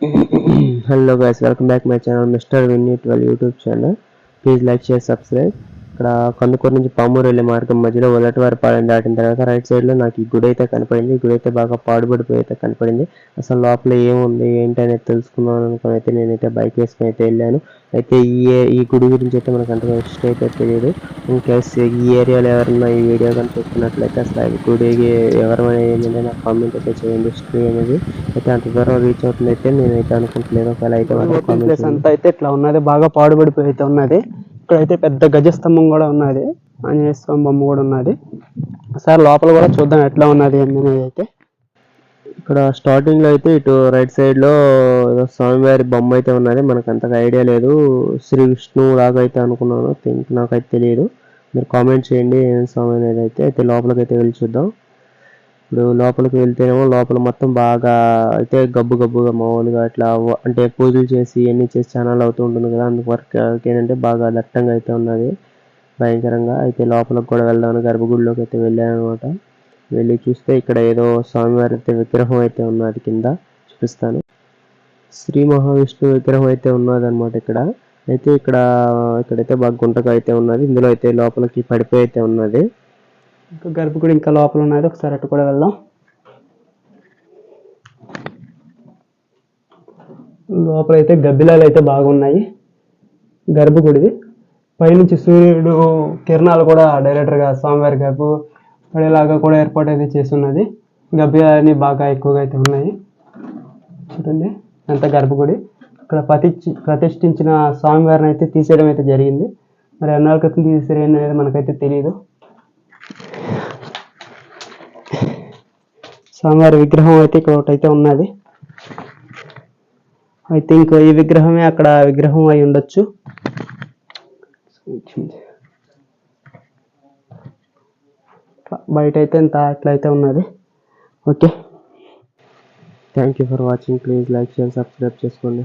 Hello guys, welcome back my channel Mr. Winnie12 YouTube channel. Please like, share, subscribe. ఇక్కడ కందుకూరు నుంచి పామూరు వెళ్ళే మార్గం మధ్యలో ఒలటివారిపాలెం దాటిన తర్వాత రైట్ సైడ్లో నాకు ఈ గుడి అయితే కనపడింది. ఈ గుడి అయితే బాగా పాడుబడిపోయి అయితే కనపడింది. అసలు లోపల ఏముంది ఏంటి అనేది తెలుసుకుందాం అనుకుని అయితే నేనైతే బైక్ వేసుకుని అయితే వెళ్ళాను. అయితే ఈ గుడి గురించి అయితే మనకు అంతగా హిస్టరీ అయితే తెలియదు. ఇన్కేస్ ఈ ఏరియాలో ఎవరన్నా ఈ వీడియో కానీ చూస్తున్నట్లయితే అసలు ఈ గుడికి ఎవరమైనా ఏంటంటే నాకు కామెంట్ అయితే చేయండి. హిస్టరీ అనేది అయితే అంత దూరం రీచ్ అవుతుంది అయితే నేనైతే అనుకుంటలేదు. ఒకవేళ అయితే ప్లేస్ అంతా అయితే ఇట్లా ఉన్నది, బాగా పాడుబడిపోయి అయితే ఉన్నది. ఇక్కడైతే పెద్ద గజస్తంభం కూడా ఉన్నది, ఆంజనేయ స్వామి బొమ్మ కూడా ఉన్నది. ఒకసారి లోపల కూడా చూద్దాం ఎట్లా ఉన్నది అనేది. అయితే ఇక్కడ స్టార్టింగ్ లో అయితే ఇటు రైట్ సైడ్ లో ఏదో స్వామివారి బొమ్మ అయితే ఉన్నది. మనకు అంతగా ఐడియా లేదు. శ్రీ విష్ణు లాగా అయితే అనుకున్నాను. నాకైతే తెలియదు. మీరు కామెంట్ చేయండి ఏం స్వామి అనేది. అయితే లోపలికి అయితే వెళ్ళి చూద్దాం. ఇప్పుడు లోపలికి వెళ్తేనేమో లోపల మొత్తం బాగా అయితే గబ్బు గబ్బుగా మామూలుగా ఇట్లా అంటే పూజలు చేసి ఇవన్నీ చేసి ఛానల్ అవుతూ ఉంటుంది కదా. అందువరకు ఏంటంటే బాగా దట్టంగా అయితే ఉన్నది భయంకరంగా. అయితే లోపలికి కూడా వెళ్దామని గర్భగుడిలోకి అయితే వెళ్ళాను అనమాట. వెళ్ళి చూస్తే ఇక్కడ ఏదో స్వామివారి అయితే విగ్రహం అయితే ఉన్నది. కింద చూపిస్తాను. శ్రీ మహావిష్ణువు విగ్రహం అయితే ఉన్నది అనమాట ఇక్కడ. అయితే ఇక్కడైతే బాగా గుంటగా అయితే ఉన్నది. ఇందులో అయితే లోపలికి పడిపోయి అయితే ఉన్నది. ఇంకా గర్భగుడి ఇంకా లోపల ఉన్నది, ఒకసారి అటు కూడా వెళ్దాం. లోపల అయితే గబ్బిలాలు అయితే బాగున్నాయి. గర్భగుడిది పైనుంచి సూర్యుడు కిరణాలు కూడా డైరెక్టర్గా స్వామివారి గర్భ పడేలాగా కూడా ఏర్పాటు అయితే చేస్తున్నది. గబ్బిలాలని బాగా ఎక్కువగా అయితే ఉన్నాయి. చూడండి ఎంత గర్భగుడి. ఇక్కడ ప్రతిష్ఠించిన స్వామివారిని అయితే తీసేయడం అయితే జరిగింది. మరి ఎన్నాళ్ళ క్రితం తీసేయడం అనేది మనకైతే తెలియదు. స్వామివారి విగ్రహం అయితే ఇక్కడ ఒకటైతే ఉన్నది. ఐ థింక్ ఈ విగ్రహమే అక్కడ విగ్రహం అయి ఉండొచ్చు. బయట అయితే ఇంత అట్లయితే ఉన్నది. Okay, thank you for watching. Please like, share, subscribe చేసుకోండి.